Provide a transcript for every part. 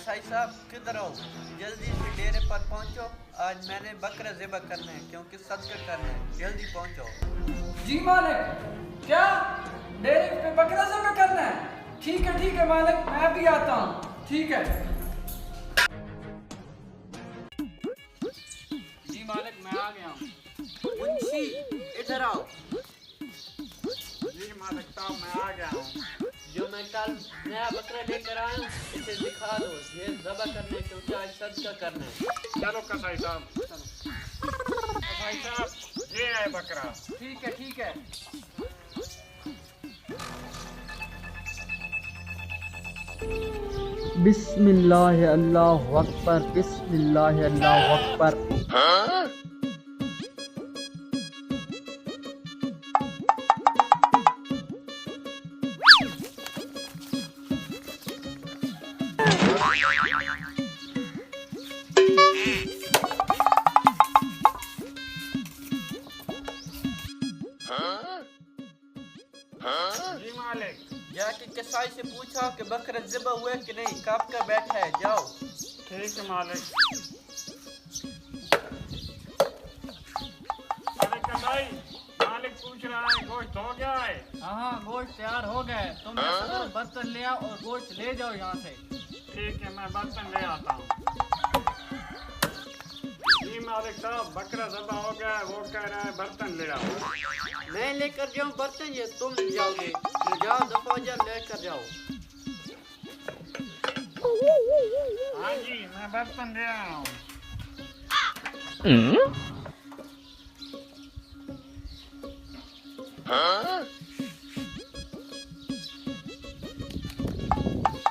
कसाई साहब किधर हो, जल्दी से डेरे पर पहुंचो। आज मैंने बकरा ज़िबा करना है क्योंकि सदका करना है, जल्दी पहुंचो। जी मालिक। क्या डेरे पे बकरा ज़िबा करना है? ठीक है मालिक, मैं भी आता हूँ। ठीक है जी मालिक, मैं आ गया हूँ। मुंशी इधर आओ। जी मालिक साहब, मैं आ गया हूँ। जो मैं कल नया बकरा लेकर आया हूँ इसे दिखा दो, ये ज़िबा करने क्योंकि आज सदका करना है। चलो कसाई साहब, चलो। कसाई साहब, ये है बकरा। ठीक है बिस्मिल्लाह अल्लाहु अकबर, बिस्मिल्लाह अल्लाहु अकबर। जी मालिक। जाके कसाई से पूछो कि बकरा ज़िबा हुआ कि नहीं, कब का बैठा है, जाओ। ठीक है मालिक। अरे कसाई, मालिक पूछ रहा है गोश्त हो गया है? हाँ, गोश्त तैयार हो गया है। तुम बर्तन ले आओ और गोश्त ले जाओ यहाँ से। ठीक है, मैं बर्तन ले आता हूँ। जी मालिक साहब, बकरा ज़िबा हो गया है, वो कह रहा है बर्तन ले आओ। मैं लेकर जाऊं बर्तन, ये तुम ले जाओगे? जाओ दफा जाओ, लेकर जाओ। हाँ जी, मैं बर्तन ले आया हूँ।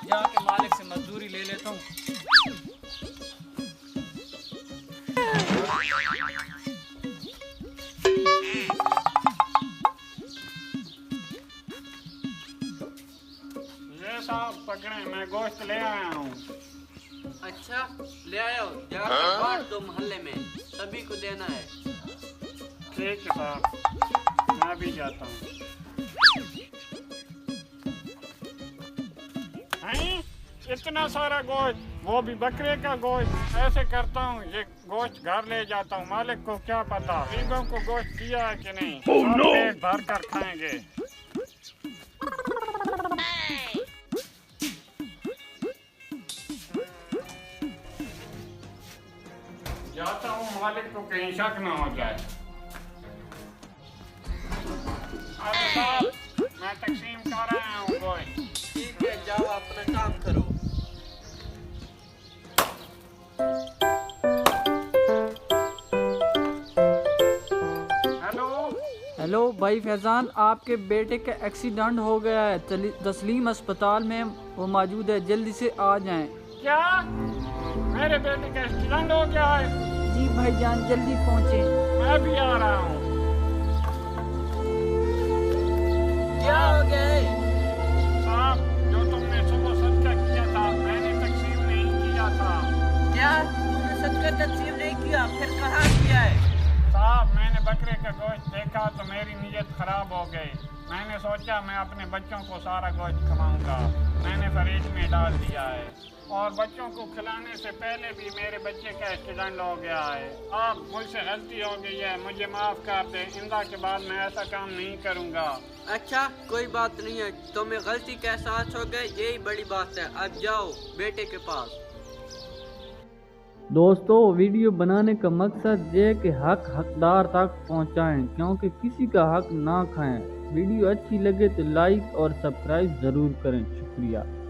जाके मालिक से मजदूरी ले लेता हूँ। ये साहब पकड़े, मैं गोश्त ले आया हूँ। अच्छा ले आयो, जाकर बांट दो मोहल्ले में, सभी को देना है। ठीक है साहब, मैं भी जाता हूँ। हैं? इतना सारा गोश्त, वो भी बकरे का गोश्त। ऐसे करता हूँ, ये गोश्त घर ले जाता हूँ। मालिक को क्या पता गरीबों को गोश्त दिया है कि नहीं। सब पेट भर कर खाएंगे। जाता हूँ, मालिक को कहीं शक न हो जाए। अरे साहब, मैं तकसीम कर रहा हूँ गोश्त। ठीक है, जाओ अपना काम करो। हेलो भाई फैजान, आपके बेटे का एक्सीडेंट हो गया है, तस्लीम अस्पताल में वो मौजूद है, जल्दी से आ जाएं। क्या मेरे बेटे का एक्सीडेंट हो गया है? जी भाईजान, जल्दी पहुँचे। मैं भी आ रहा हूँ। क्या हो गया है? साहब, जो तुमने सुबह सदका किया था, मैंने तकसीम नहीं किया था। क्या तुमने सदका तकसीम नहीं किया? फिर कहाँ किया है? साहब, मैंने बकरे का गोश्त देखा तो मेरी नीयत खराब हो गई। मैंने सोचा मैं अपने बच्चों को सारा गोश्त खिलाऊंगा। मैंने फ्रिज में डाल दिया है और बच्चों को खिलाने से पहले भी मेरे बच्चे का एक्सीडेंट हो गया है। अब मुझसे गलती हो गई है, मुझे माफ़ कर दें। इंदा के बाद मैं ऐसा काम नहीं करूँगा। अच्छा कोई बात नहीं है, तुम्हें गलती का एहसास हो गया, यही बड़ी बात है। अब जाओ बेटे के पास। दोस्तों, वीडियो बनाने का मकसद ये है कि हकदार तक पहुंचाएं, क्योंकि किसी का हक ना खाएं। वीडियो अच्छी लगे तो लाइक और सब्सक्राइब ज़रूर करें। शुक्रिया।